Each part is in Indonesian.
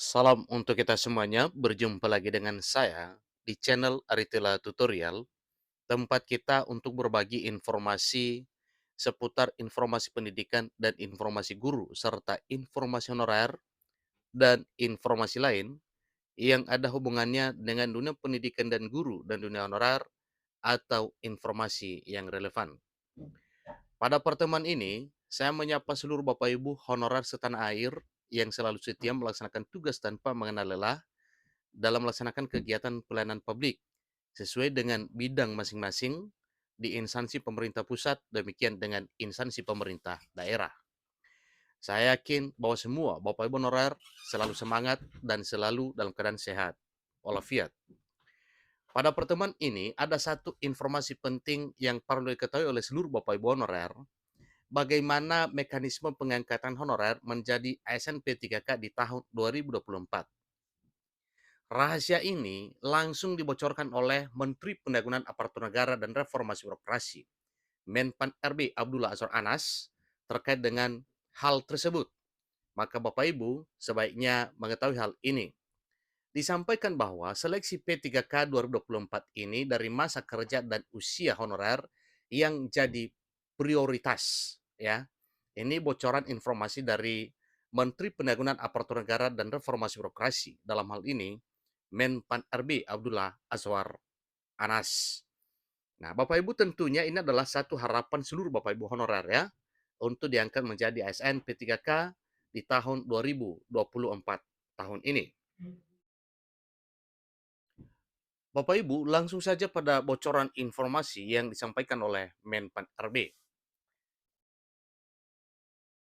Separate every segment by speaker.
Speaker 1: Salam untuk kita semuanya, berjumpa lagi dengan saya di channel Aritila Tutorial, tempat kita untuk berbagi informasi seputar informasi pendidikan dan informasi guru, serta informasi honorer dan informasi lain yang ada hubungannya dengan dunia pendidikan dan guru dan dunia honorer atau informasi yang relevan. Pada pertemuan ini, saya menyapa seluruh Bapak Ibu honorer setanah air yang selalu setia melaksanakan tugas tanpa mengenal lelah dalam melaksanakan kegiatan pelayanan publik sesuai dengan bidang masing-masing di instansi pemerintah pusat, demikian dengan instansi pemerintah daerah. Saya yakin bahwa semua Bapak Ibu honorer selalu semangat dan selalu dalam keadaan sehat walafiat. Pada pertemuan ini ada satu informasi penting yang perlu diketahui oleh seluruh Bapak Ibu honorer, bagaimana mekanisme pengangkatan honorer menjadi ASN P3K di tahun 2024. Rahasia ini langsung dibocorkan oleh Menteri Pendayagunaan Aparatur Negara dan Reformasi Birokrasi, Menpan RB Abdullah Azwar Anas, terkait dengan hal tersebut. Maka Bapak Ibu sebaiknya mengetahui hal ini. Disampaikan bahwa seleksi P3K 2024 ini dari masa kerja dan usia honorer yang jadi prioritas, ya. Ini bocoran informasi dari Menteri Pendayagunaan Aparatur Negara dan Reformasi Birokrasi. Dalam hal ini Menpan RB Abdullah Azwar Anas. Nah, Bapak Ibu tentunya ini adalah satu harapan seluruh Bapak Ibu honorer ya untuk diangkat menjadi ASN P3K di tahun 2024 tahun ini. Bapak Ibu, langsung saja pada bocoran informasi yang disampaikan oleh Menpan RB.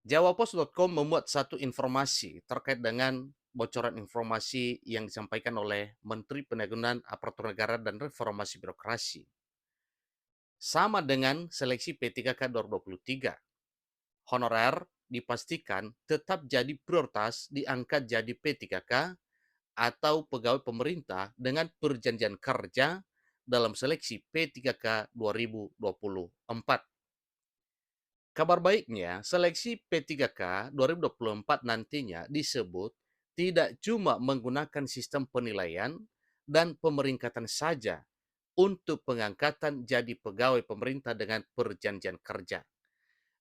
Speaker 1: Jawapos.com memuat satu informasi terkait dengan bocoran informasi yang disampaikan oleh Menteri Pendayagunaan Aparatur Negara dan Reformasi Birokrasi. Sama dengan seleksi P3K 2023, honorer dipastikan tetap jadi prioritas diangkat jadi P3K atau pegawai pemerintah dengan perjanjian kerja dalam seleksi P3K 2024. Kabar baiknya, seleksi P3K 2024 nantinya disebut tidak cuma menggunakan sistem penilaian dan pemeringkatan saja untuk pengangkatan jadi pegawai pemerintah dengan perjanjian kerja.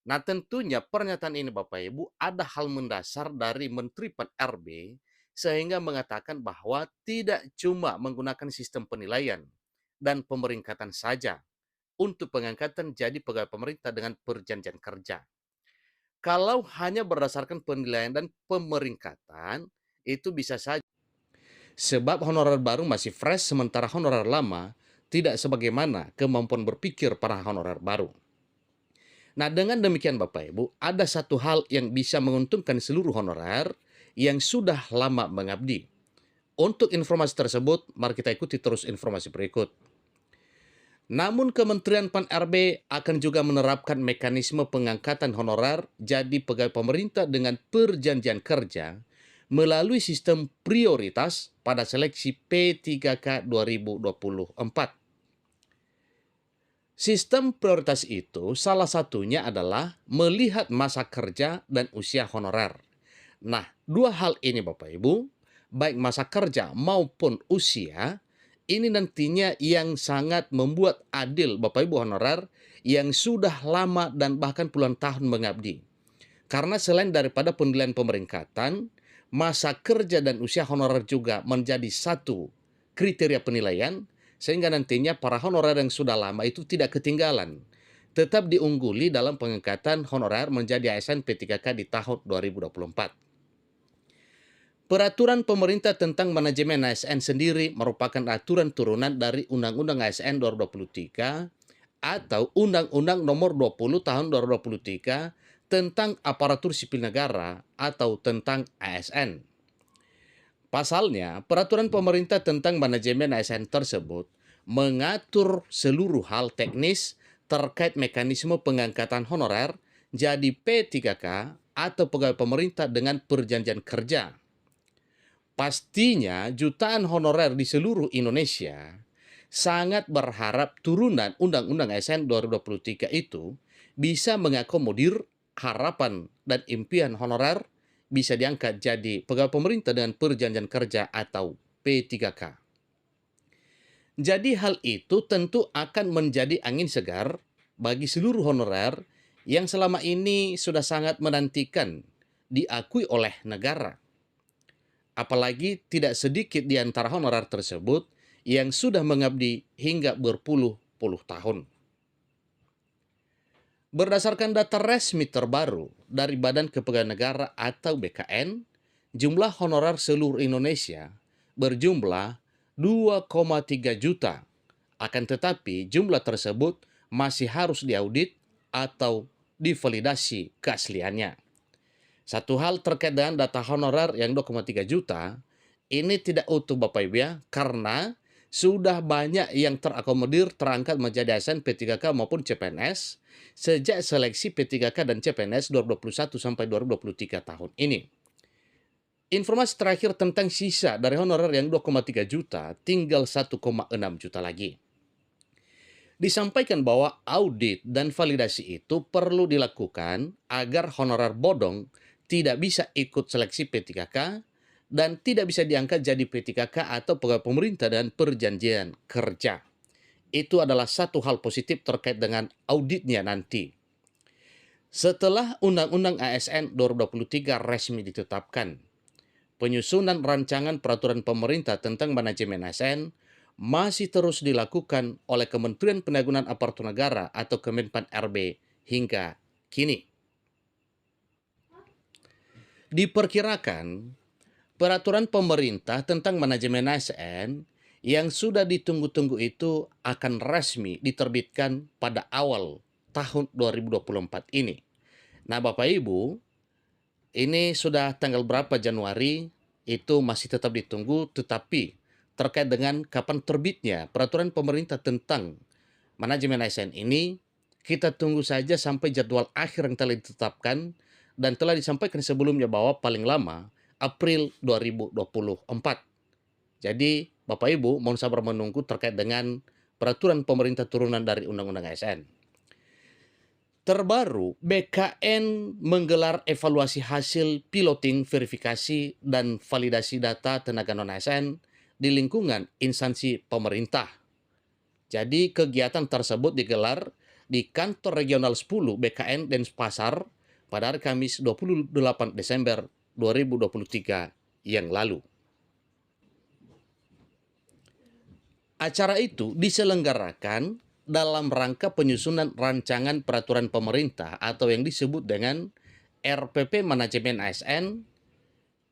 Speaker 1: Nah, tentunya pernyataan ini Bapak Ibu ada hal mendasar dari Menteri Pan-RB sehingga mengatakan bahwa tidak cuma menggunakan sistem penilaian dan pemeringkatan saja untuk pengangkatan jadi pegawai pemerintah dengan perjanjian kerja. Kalau hanya berdasarkan penilaian dan pemeringkatan, itu bisa saja. Sebab honorer baru masih fresh, sementara honorer lama tidak sebagaimana kemampuan berpikir para honorer baru. Nah, dengan demikian Bapak Ibu, ada satu hal yang bisa menguntungkan seluruh honorer yang sudah lama mengabdi. Untuk informasi tersebut, mari kita ikuti terus informasi berikut. Namun Kementerian Pan-RB akan juga menerapkan mekanisme pengangkatan honorer jadi pegawai pemerintah dengan perjanjian kerja melalui sistem prioritas pada seleksi P3K 2024. Sistem prioritas itu salah satunya adalah melihat masa kerja dan usia honorer. Nah, dua hal ini Bapak Ibu, baik masa kerja maupun usia, ini nantinya yang sangat membuat adil Bapak Ibu honorer yang sudah lama dan bahkan puluhan tahun mengabdi. Karena selain daripada penilaian pemeringkatan, masa kerja dan usia honorer juga menjadi satu kriteria penilaian, sehingga nantinya para honorer yang sudah lama itu tidak ketinggalan. Tetap diungguli dalam pengangkatan honorer menjadi ASN P3K di tahun 2024. Peraturan pemerintah tentang manajemen ASN sendiri merupakan aturan turunan dari Undang-Undang ASN 2023 atau Undang-Undang Nomor 20 Tahun 2023 tentang aparatur sipil negara atau tentang ASN. Pasalnya, peraturan pemerintah tentang manajemen ASN tersebut mengatur seluruh hal teknis terkait mekanisme pengangkatan honorer jadi P3K atau pegawai pemerintah dengan perjanjian kerja. Pastinya jutaan honorer di seluruh Indonesia sangat berharap turunan Undang-Undang ASN 2023 itu bisa mengakomodir harapan dan impian honorer bisa diangkat jadi pegawai pemerintah dengan perjanjian kerja atau P3K. Jadi hal itu tentu akan menjadi angin segar bagi seluruh honorer yang selama ini sudah sangat menantikan diakui oleh negara. Apalagi tidak sedikit di antara honorer tersebut yang sudah mengabdi hingga berpuluh-puluh tahun. Berdasarkan data resmi terbaru dari Badan Kepegawaian Negara atau BKN, jumlah honorer seluruh Indonesia berjumlah 2,3 juta. Akan tetapi jumlah tersebut masih harus diaudit atau divalidasi keasliannya. Satu hal terkait dengan data honorer yang 2,3 juta, ini tidak utuh Bapak Ibu ya, karena sudah banyak yang terakomodir terangkat menjadi ASN P3K maupun CPNS sejak seleksi P3K dan CPNS 2021 sampai 2023 tahun ini. Informasi terakhir tentang sisa dari honorer yang 2,3 juta, tinggal 1,6 juta lagi. Disampaikan bahwa audit dan validasi itu perlu dilakukan agar honorer bodong tidak bisa ikut seleksi P3K dan tidak bisa diangkat jadi P3K atau pegawai pemerintah dan perjanjian kerja. Itu adalah satu hal positif terkait dengan auditnya nanti. Setelah Undang-Undang ASN 2023 resmi ditetapkan, penyusunan rancangan peraturan pemerintah tentang manajemen ASN masih terus dilakukan oleh Kementerian Pendayagunaan Aparatur Negara atau Kemenpan RB hingga kini. Diperkirakan, peraturan pemerintah tentang manajemen ASN yang sudah ditunggu-tunggu itu akan resmi diterbitkan pada awal tahun 2024 ini. Nah, Bapak Ibu, ini sudah tanggal berapa Januari, itu masih tetap ditunggu, tetapi terkait dengan kapan terbitnya peraturan pemerintah tentang manajemen ASN ini, kita tunggu saja sampai jadwal akhir yang telah ditetapkan dan telah disampaikan sebelumnya bahwa paling lama April 2024. Jadi, Bapak Ibu mohon sabar menunggu terkait dengan peraturan pemerintah turunan dari Undang-Undang ASN. Terbaru, BKN menggelar evaluasi hasil piloting verifikasi dan validasi data tenaga non-ASN di lingkungan instansi pemerintah. Jadi kegiatan tersebut digelar di Kantor Regional 10 BKN Denpasar pada hari Kamis 28 Desember 2023 yang lalu. Acara itu diselenggarakan dalam rangka penyusunan rancangan peraturan pemerintah atau yang disebut dengan RPP Manajemen ASN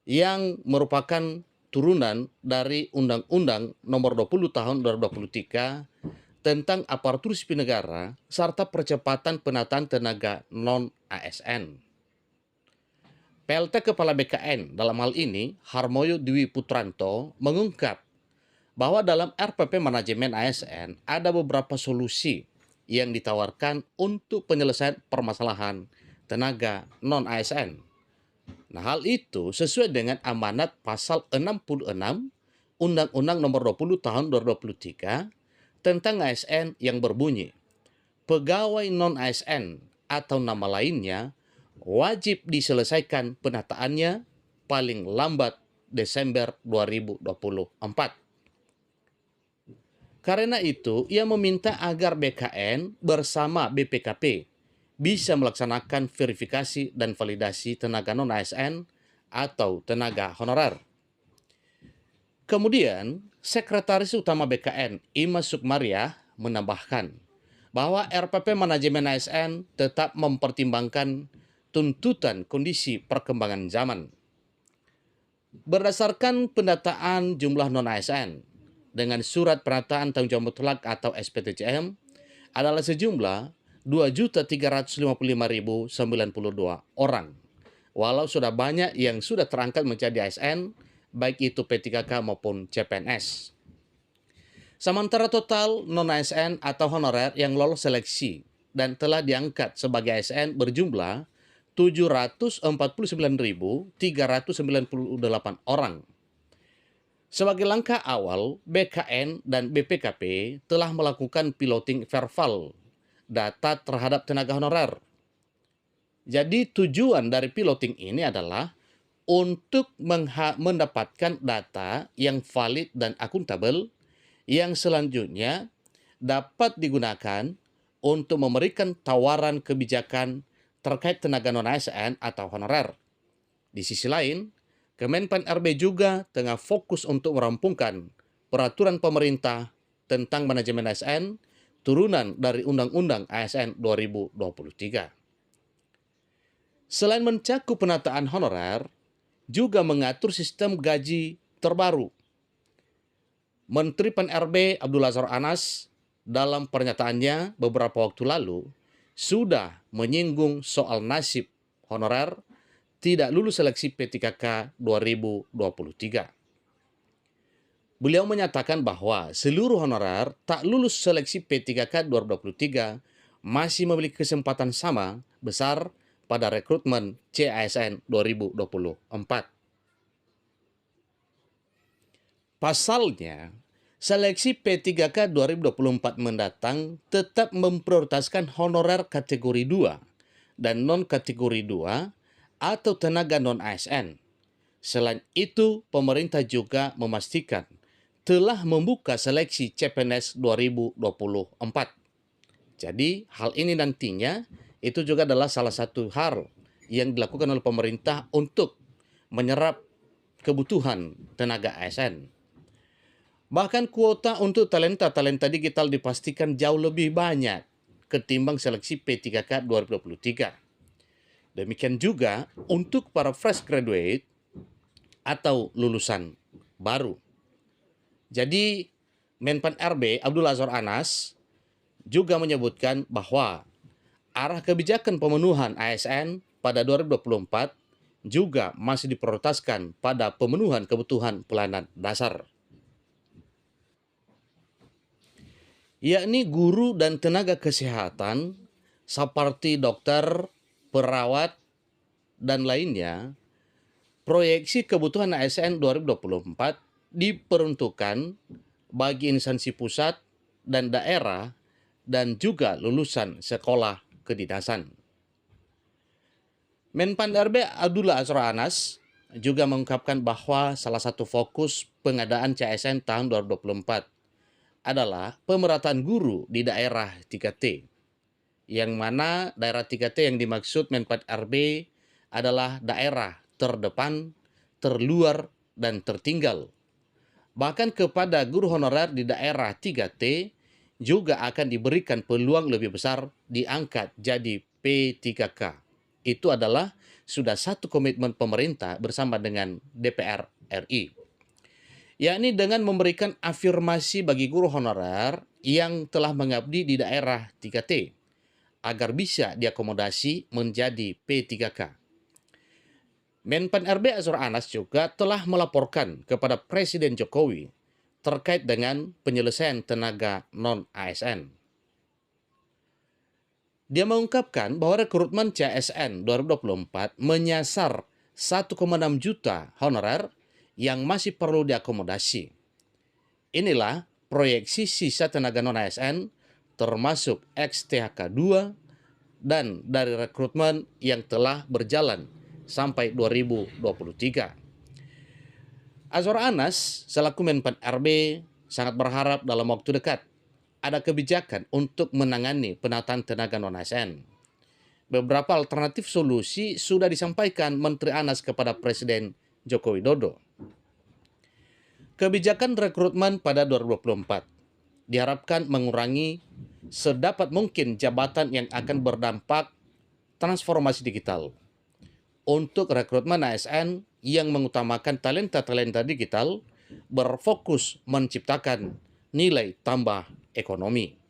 Speaker 1: yang merupakan turunan dari Undang-Undang Nomor 20 Tahun 2023 tentang aparatur sipil negara serta percepatan penataan tenaga non-ASN. PLT Kepala BKN dalam hal ini, Harmoyo Dwi Putranto, mengungkap bahwa dalam RPP Manajemen ASN ada beberapa solusi yang ditawarkan untuk penyelesaian permasalahan tenaga non-ASN. Nah, hal itu sesuai dengan amanat pasal 66 Undang-Undang Nomor 20 Tahun 2023 tentang ASN yang berbunyi, pegawai non-ASN atau nama lainnya wajib diselesaikan penataannya paling lambat Desember 2024. Karena itu, ia meminta agar BKN bersama BPKP bisa melaksanakan verifikasi dan validasi tenaga non-ASN atau tenaga honorer. Kemudian, Sekretaris Utama BKN, Imas Sukmaryah, menambahkan bahwa RPP Manajemen ASN tetap mempertimbangkan tuntutan kondisi perkembangan zaman. Berdasarkan pendataan jumlah non-ASN, dengan surat pernyataan tanggung jawab mutlak atau SPTJM adalah sejumlah 2.355.092 orang. Walau sudah banyak yang sudah terangkat menjadi ASN, baik itu P3K maupun CPNS. Sementara total non-ASN atau honorer yang lolos seleksi dan telah diangkat sebagai ASN berjumlah 749.398 orang. Sebagai langkah awal, BKN dan BPKP telah melakukan piloting verbal data terhadap tenaga honorer. Jadi tujuan dari piloting ini adalah untuk mendapatkan data yang valid dan akuntabel yang selanjutnya dapat digunakan untuk memberikan tawaran kebijakan terkait tenaga non-ASN atau honorer. Di sisi lain, Kemenpan RB juga tengah fokus untuk merampungkan peraturan pemerintah tentang manajemen ASN turunan dari Undang-Undang ASN 2023. Selain mencakup penataan honorer, juga mengatur sistem gaji terbaru. Menteri Pan-RB Abdul Azwar Anas dalam pernyataannya beberapa waktu lalu sudah menyinggung soal nasib honorer tidak lulus seleksi P3K 2023. Beliau menyatakan bahwa seluruh honorer tak lulus seleksi P3K 2023 masih memiliki kesempatan sama besar pada rekrutmen CASN 2024. Pasalnya, seleksi P3K 2024 mendatang tetap memprioritaskan honorer kategori 2 dan non-kategori 2 atau tenaga non-ASN. Selain itu, pemerintah juga memastikan telah membuka seleksi CPNS 2024. Jadi, hal ini nantinya itu juga adalah salah satu hal yang dilakukan oleh pemerintah untuk menyerap kebutuhan tenaga ASN. Bahkan kuota untuk talenta-talenta digital dipastikan jauh lebih banyak ketimbang seleksi P3K 2023. Demikian juga untuk para fresh graduate atau lulusan baru. Jadi, Menpan RB Abdul Azwar Anas juga menyebutkan bahwa arah kebijakan pemenuhan ASN pada 2024 juga masih diprioritaskan pada pemenuhan kebutuhan pelayanan dasar, yakni guru dan tenaga kesehatan seperti dokter, perawat, dan lainnya. Proyeksi kebutuhan ASN 2024 diperuntukkan bagi instansi pusat dan daerah dan juga lulusan sekolah kedinasan. Menpan RB Abdul Azwar Anas juga mengungkapkan bahwa salah satu fokus pengadaan CASN tahun 2024 adalah pemerataan guru di daerah 3T, yang mana daerah 3T yang dimaksud Menpan RB adalah daerah terdepan, terluar, dan tertinggal. Bahkan kepada guru honorer di daerah 3T juga akan diberikan peluang lebih besar diangkat jadi P3K. Itu adalah sudah satu komitmen pemerintah bersama dengan DPR RI, yakni dengan memberikan afirmasi bagi guru honorer yang telah mengabdi di daerah 3T agar bisa diakomodasi menjadi P3K. Menpan RB Azwar Anas juga telah melaporkan kepada Presiden Jokowi terkait dengan penyelesaian tenaga non-ASN. Dia mengungkapkan bahwa rekrutmen CASN 2024 menyasar 1,6 juta honorer yang masih perlu diakomodasi. Inilah proyeksi sisa tenaga non-ASN termasuk ex-THK 2 dan dari rekrutmen yang telah berjalan sampai 2023. Azwar Anas selaku Menpan RB sangat berharap dalam waktu dekat ada kebijakan untuk menangani penataan tenaga non-ASN. Beberapa alternatif solusi sudah disampaikan Menteri Anas kepada Presiden Joko Widodo. Kebijakan rekrutmen pada 2024 diharapkan mengurangi sedapat mungkin jabatan yang akan berdampak transformasi digital. Untuk rekrutmen ASN yang mengutamakan talenta-talenta digital berfokus menciptakan nilai tambah ekonomi.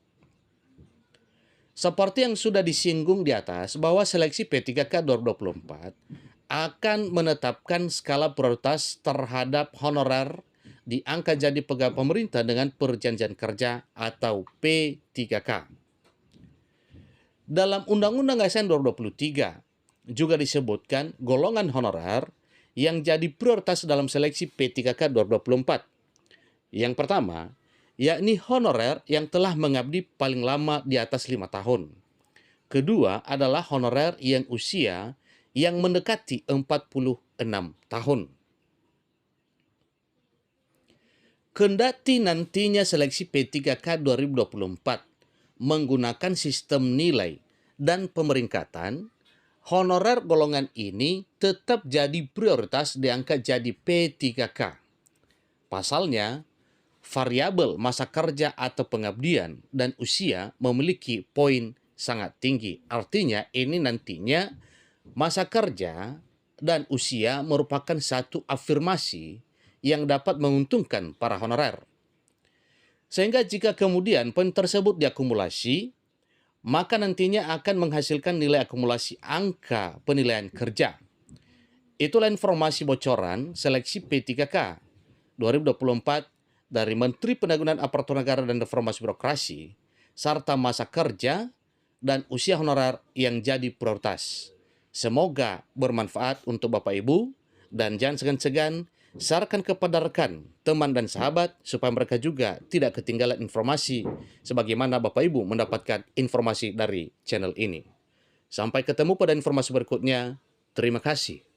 Speaker 1: Seperti yang sudah disinggung di atas bahwa seleksi P3K 2024 akan menetapkan skala prioritas terhadap honorer di angka jadi pegawai pemerintah dengan perjanjian kerja atau P3K. Dalam Undang-Undang ASN 2023 juga disebutkan golongan honorer yang jadi prioritas dalam seleksi P3K 2024. Yang pertama, yakni honorer yang telah mengabdi paling lama di atas 5 tahun. Kedua adalah honorer yang usia yang mendekati 46 6 tahun. Kendati nantinya seleksi P3K 2024 menggunakan sistem nilai dan pemeringkatan, honorer golongan ini tetap jadi prioritas diangkat jadi P3K. Pasalnya, variabel masa kerja atau pengabdian dan usia memiliki poin sangat tinggi. Artinya ini nantinya masa kerja dan usia merupakan satu afirmasi yang dapat menguntungkan para honorer. Sehingga jika kemudian poin tersebut diakumulasi, maka nantinya akan menghasilkan nilai akumulasi angka penilaian kerja. Itulah informasi bocoran seleksi P3K 2024 dari Menteri Pendagangan Aparatur Negara dan Reformasi Birokrasi, serta masa kerja dan usia honorer yang jadi prioritas. Semoga bermanfaat untuk Bapak Ibu, dan jangan segan-segan sarankan kepada rekan, teman, dan sahabat supaya mereka juga tidak ketinggalan informasi sebagaimana Bapak Ibu mendapatkan informasi dari channel ini. Sampai ketemu pada informasi berikutnya. Terima kasih.